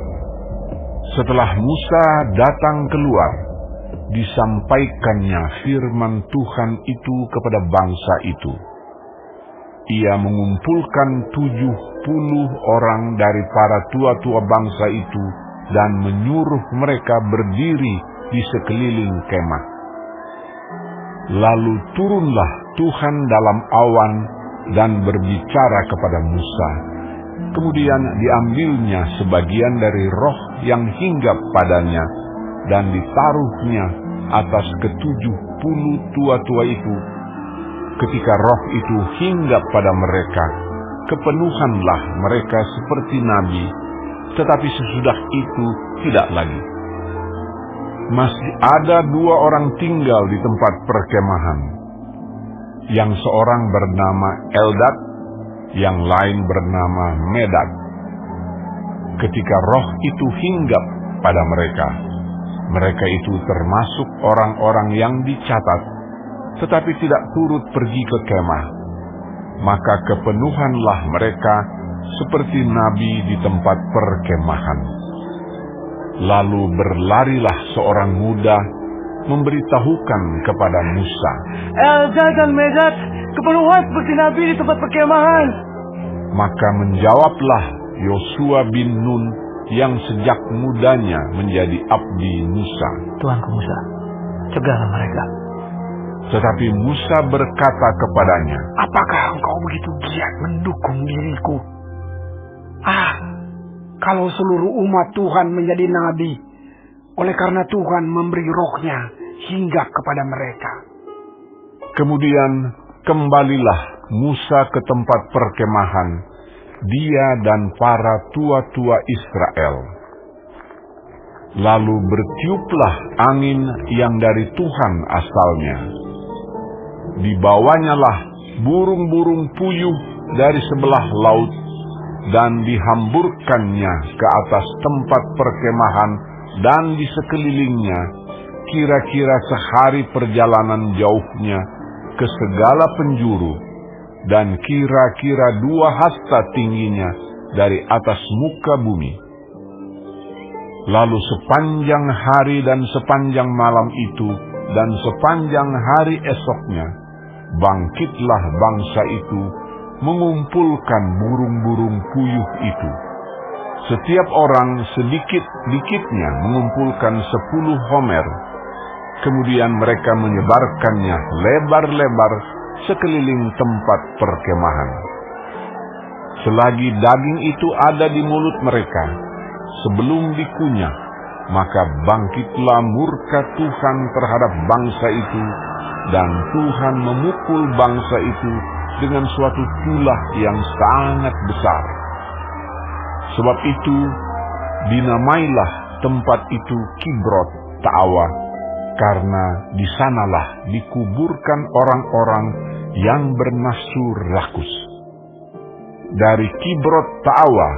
Setelah Musa datang keluar, disampaikannya firman Tuhan itu kepada bangsa itu. Ia mengumpulkan 70 orang dari para tua-tua bangsa itu dan menyuruh mereka berdiri di sekeliling kemah. Lalu turunlah Tuhan dalam awan dan berbicara kepada Musa. Kemudian diambilnya sebagian dari roh yang hinggap padanya dan ditaruhnya atas ke-70 tua-tua itu. Ketika roh itu hinggap pada mereka, kepenuhanlah mereka seperti nabi, tetapi sesudah itu tidak lagi. Masih ada 2 orang tinggal di tempat perkemahan. Yang seorang bernama Eldad, yang lain bernama Medad. Ketika roh itu hinggap pada mereka, mereka itu termasuk orang-orang yang dicatat, tetapi tidak turut pergi ke kemah. Maka kepenuhanlah mereka seperti nabi di tempat perkemahan. Lalu berlarilah seorang muda memberitahukan kepada Musa, Eldad dan Medad kepenuhan seperti nabi di tempat perkemahan. Maka menjawablah Yosua bin Nun yang sejak mudanya menjadi abdi Musa, Tuanku Musa, cegahlah mereka. Tetapi Musa berkata kepadanya, Apakah engkau begitu giat mendukung diriku? Kalau seluruh umat Tuhan menjadi nabi, oleh karena Tuhan memberi rohnya hinggap kepada mereka. Kemudian kembalilah Musa ke tempat perkemahan, dia dan para tua-tua Israel. Lalu bertiuplah angin yang dari Tuhan asalnya. Dibawanyalah burung-burung puyuh dari sebelah laut, dan dihamburkannya ke atas tempat perkemahan dan di sekelilingnya, kira-kira sehari perjalanan jauhnya ke segala penjuru, dan kira-kira 2 hasta tingginya dari atas muka bumi. Lalu sepanjang hari dan sepanjang malam itu, dan sepanjang hari esoknya, bangkitlah bangsa itu mengumpulkan burung-burung puyuh itu. Setiap orang sedikit-dikitnya mengumpulkan 10 homer. Kemudian mereka menyebarkannya lebar-lebar sekeliling tempat perkemahan. Selagi daging itu ada di mulut mereka, sebelum dikunyah, maka bangkitlah murka Tuhan terhadap bangsa itu, dan Tuhan memukul bangsa itu dengan suatu tulah yang sangat besar. Sebab itu dinamailah tempat itu Kibrot Ta'awa, karena di sanalah dikuburkan orang-orang yang bernafsu rakus. Dari Kibrot Ta'awa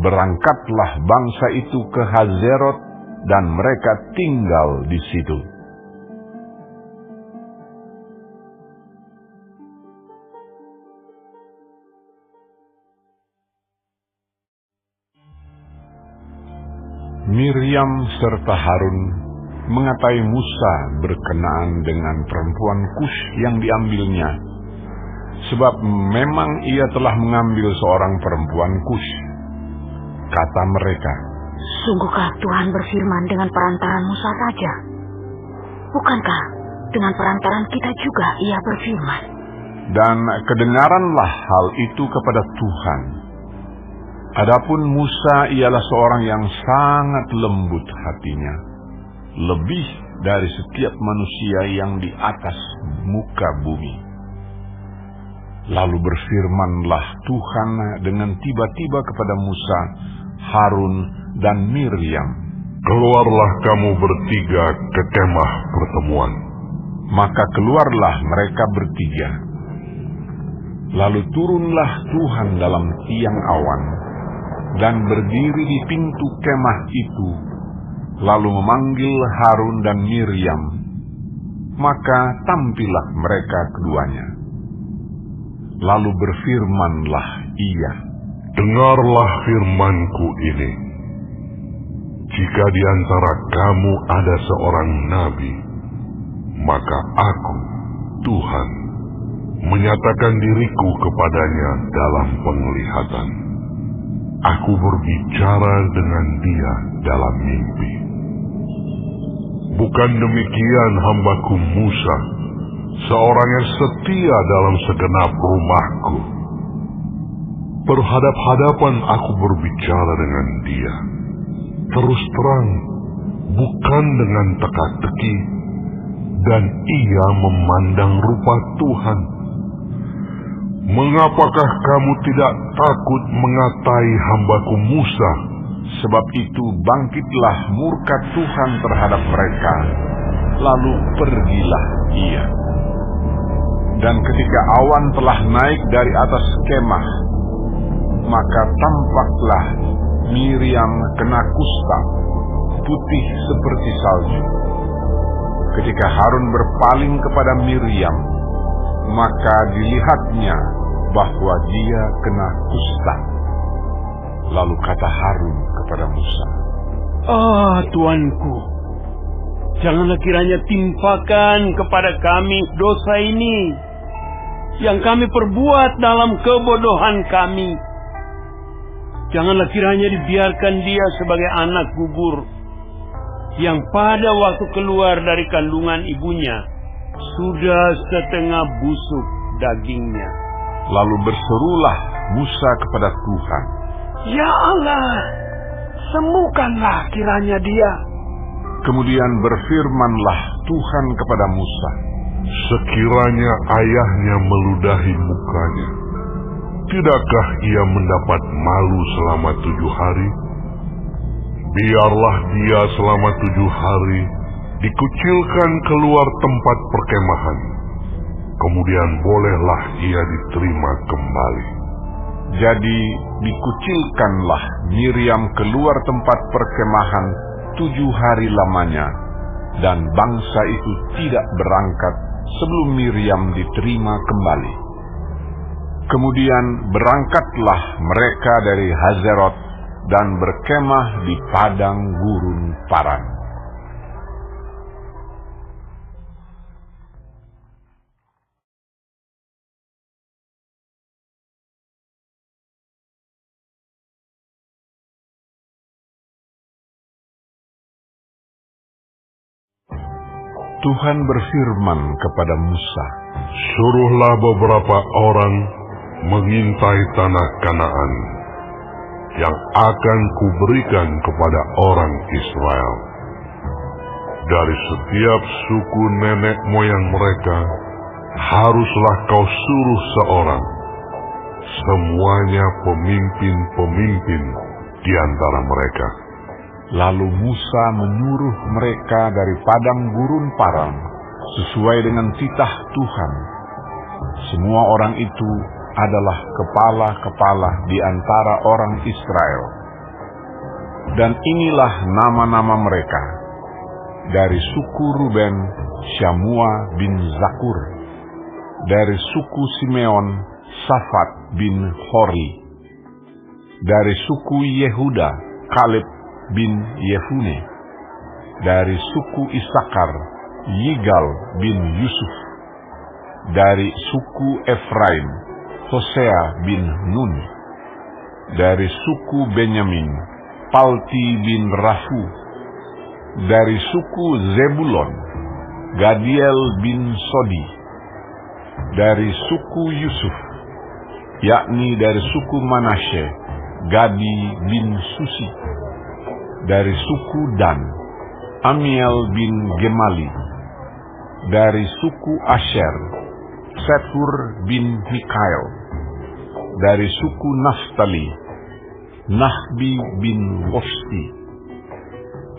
berangkatlah bangsa itu ke Hazerot, dan mereka tinggal di situ. Miriam serta Harun mengatai Musa berkenaan dengan perempuan Kush yang diambilnya, sebab memang ia telah mengambil seorang perempuan Kush. Kata mereka, Sungguhkah Tuhan berfirman dengan perantaran Musa saja? Bukankah dengan perantaran kita juga ia berfirman? Dan kedengaranlah hal itu kepada Tuhan. Adapun Musa ialah seorang yang sangat lembut hatinya, lebih dari setiap manusia yang di atas muka bumi. Lalu berfirmanlah Tuhan dengan tiba-tiba kepada Musa, Harun, dan Miriam, Keluarlah kamu bertiga ke kemah pertemuan. Maka keluarlah mereka bertiga. Lalu turunlah Tuhan dalam tiang awan, dan berdiri di pintu kemah itu, lalu memanggil Harun dan Miriam. Maka tampillah mereka keduanya. Lalu berfirmanlah ia, Dengarlah firmanku ini. Jika di antara kamu ada seorang nabi, maka aku, Tuhan, menyatakan diriku kepadanya dalam penglihatan. Aku berbicara dengan dia dalam mimpi. Bukan demikian hambaku Musa, seorang yang setia dalam segenap rumahku. Berhadap-hadapan aku berbicara dengan dia. Terus terang, bukan dengan teka-teki, dan ia memandang rupa Tuhan. Mengapakah kamu tidak takut mengatai hambaku Musa? Sebab itu bangkitlah murka Tuhan terhadap mereka, lalu pergilah ia. Dan ketika awan telah naik dari atas kemah, maka tampaklah Miriam kena kusta, putih seperti salju. Ketika Harun berpaling kepada Miriam, maka dilihatnya bahwa dia kena kusta. Lalu kata Harun kepada Musa, Tuanku, janganlah kiranya timpakan kepada kami dosa ini yang kami perbuat dalam kebodohan kami. Janganlah kiranya dibiarkan dia sebagai anak gugur yang pada waktu keluar dari kandungan ibunya sudah setengah busuk dagingnya. Lalu berserulah Musa kepada Tuhan, Ya Allah, sembuhkanlah kiranya dia. Kemudian berfirmanlah Tuhan kepada Musa, Sekiranya ayahnya meludahi mukanya, tidakkah ia mendapat malu selama 7 hari? Biarlah dia selama 7 hari dikucilkan keluar tempat perkemahan. Kemudian bolehlah ia diterima kembali. Jadi dikucilkanlah Miriam keluar tempat perkemahan 7 hari lamanya, dan bangsa itu tidak berangkat sebelum Miriam diterima kembali. Kemudian berangkatlah mereka dari Hazerot dan berkemah di padang gurun Paran. Tuhan berfirman kepada Musa, Suruhlah beberapa orang mengintai tanah Kanaan yang akan kuberikan kepada orang Israel. Dari setiap suku nenek moyang mereka, haruslah kau suruh seorang, semuanya pemimpin-pemimpin di antara mereka. Lalu Musa menyuruh mereka dari padang gurun Paran sesuai dengan titah Tuhan. Semua orang itu adalah kepala-kepala di antara orang Israel. Dan inilah nama-nama mereka. Dari suku Ruben, Syamua bin Zakur. Dari suku Simeon, Safat bin Hori. Dari suku Yehuda, Kaleb bin Yefune. Dari suku Isakar, Yigal bin Yusuf. Dari suku Efraim, Hosea bin Nun. Dari suku Benyamin, Palti bin Rafu. Dari suku Zebulon, Gadiel bin Sodi. Dari suku Yusuf, yakni dari suku Manasye, Gadi bin Susi. Dari suku Dan, Amiel bin Gemali. Dari suku Asher, Sethur bin Mikael. Dari suku Naftali, Nahbi bin Wofsi.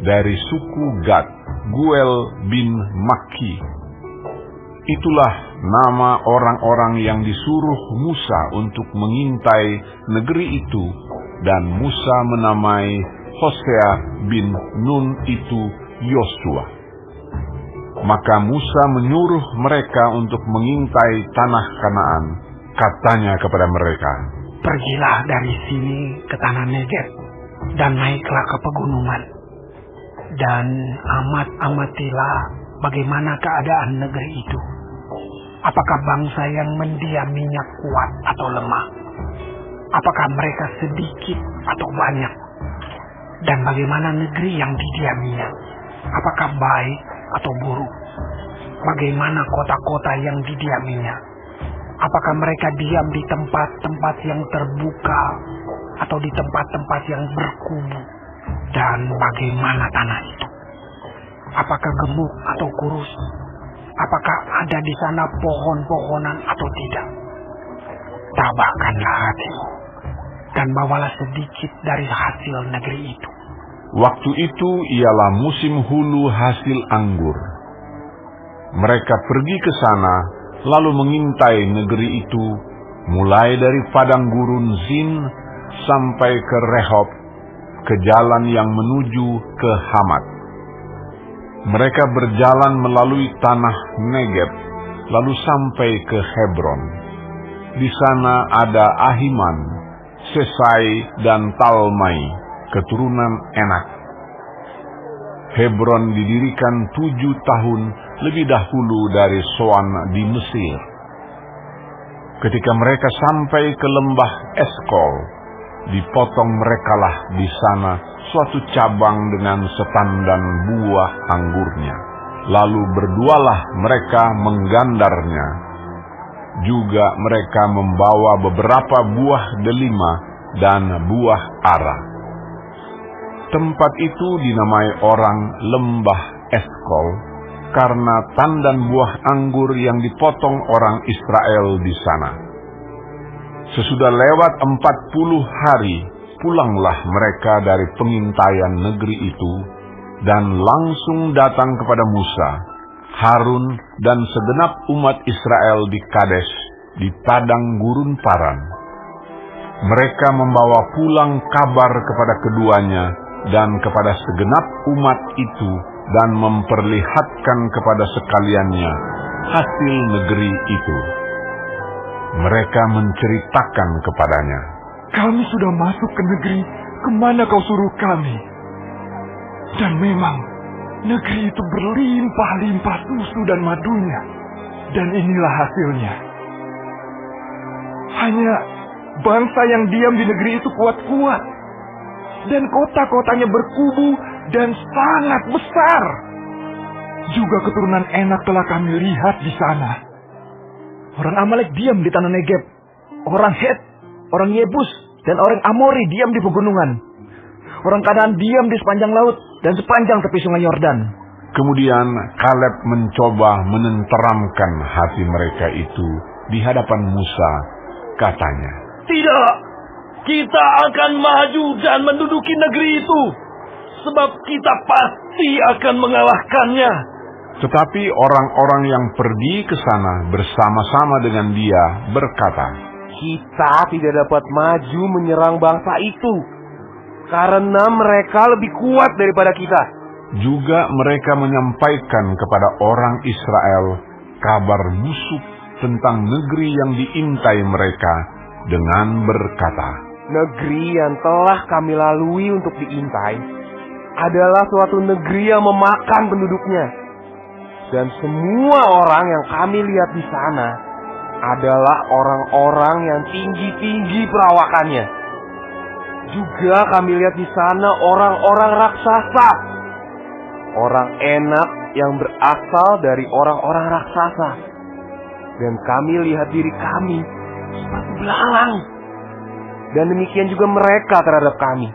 Dari suku Gad, Guel bin Maki. Itulah nama orang-orang yang disuruh Musa untuk mengintai negeri itu, dan Musa menamai Hosea bin Nun itu Yosua. Maka Musa menyuruh mereka untuk mengintai tanah Kanaan. Katanya kepada mereka, Pergilah dari sini ke tanah Negeb, dan naiklah ke pegunungan. Dan amatilah bagaimana keadaan negeri itu. Apakah bangsa yang mendiaminya kuat atau lemah? Apakah mereka sedikit atau banyak? Dan bagaimana negeri yang didiaminya? Apakah baik atau buruk? Bagaimana kota-kota yang didiaminya? Apakah mereka diam di tempat-tempat yang terbuka atau di tempat-tempat yang berkubu? Dan bagaimana tanah itu? Apakah gemuk atau kurus? Apakah ada di sana pohon-pohonan atau tidak? Tabahkanlah hatimu dan bawalah sedikit dari hasil negeri itu. Waktu itu ialah musim hulu hasil anggur. Mereka pergi ke sana, lalu mengintai negeri itu, mulai dari padang gurun Zin sampai ke Rehob, ke jalan yang menuju ke Hamat. Mereka berjalan melalui tanah Negeb, lalu sampai ke Hebron. Di sana ada Ahiman, Sesai, dan Talmai, keturunan Enak. Hebron didirikan 7 tahun lebih dahulu dari Soan di Mesir. Ketika mereka sampai ke lembah Eskol, dipotong merekalah di sana suatu cabang dengan setandan buah anggurnya. Lalu berdualah mereka menggandarnya. Juga mereka membawa beberapa buah delima dan buah ara. Tempat itu dinamai orang lembah Eskol karena tandan buah anggur yang dipotong orang Israel di sana. Sesudah lewat 40 hari, pulanglah mereka dari pengintaian negeri itu dan langsung datang kepada Musa, Harun, dan segenap umat Israel di Kades, di padang gurun Paran. Mereka membawa pulang kabar kepada keduanya dan kepada segenap umat itu dan memperlihatkan kepada sekaliannya hasil negeri itu. Mereka menceritakan kepadanya, "Kami sudah masuk ke negeri kemana kau suruh kami. Dan memang negeri itu berlimpah-limpah susu dan madunya. Dan inilah hasilnya. Hanya bangsa yang diam di negeri itu kuat-kuat. Dan kota-kotanya berkubu dan sangat besar. Juga keturunan Enak telah kami lihat di sana. Orang Amalek diam di tanah Negeb. Orang Het, orang Yebus, dan orang Amori diam di pegunungan. Orang Kanaan diam di sepanjang laut dan sepanjang tepi sungai Yordan." Kemudian Kaleb mencoba menenteramkan hati mereka itu di hadapan Musa. Katanya, "Tidak, kita akan maju dan menduduki negeri itu, sebab kita pasti akan mengalahkannya." Tetapi orang-orang yang pergi ke sana bersama-sama dengan dia berkata, "Kita tidak dapat maju menyerang bangsa itu, karena mereka lebih kuat daripada kita." Juga mereka menyampaikan kepada orang Israel kabar busuk tentang negeri yang diintai mereka dengan berkata, "Negeri yang telah kami lalui untuk diintai adalah suatu negeri yang memakan penduduknya. Dan semua orang yang kami lihat di sana adalah orang-orang yang tinggi-tinggi perawakannya. Juga kami lihat di sana orang-orang raksasa, orang Enak yang berasal dari orang-orang raksasa. Dan kami lihat diri kami seperti belalang. Dan demikian juga mereka terhadap kami.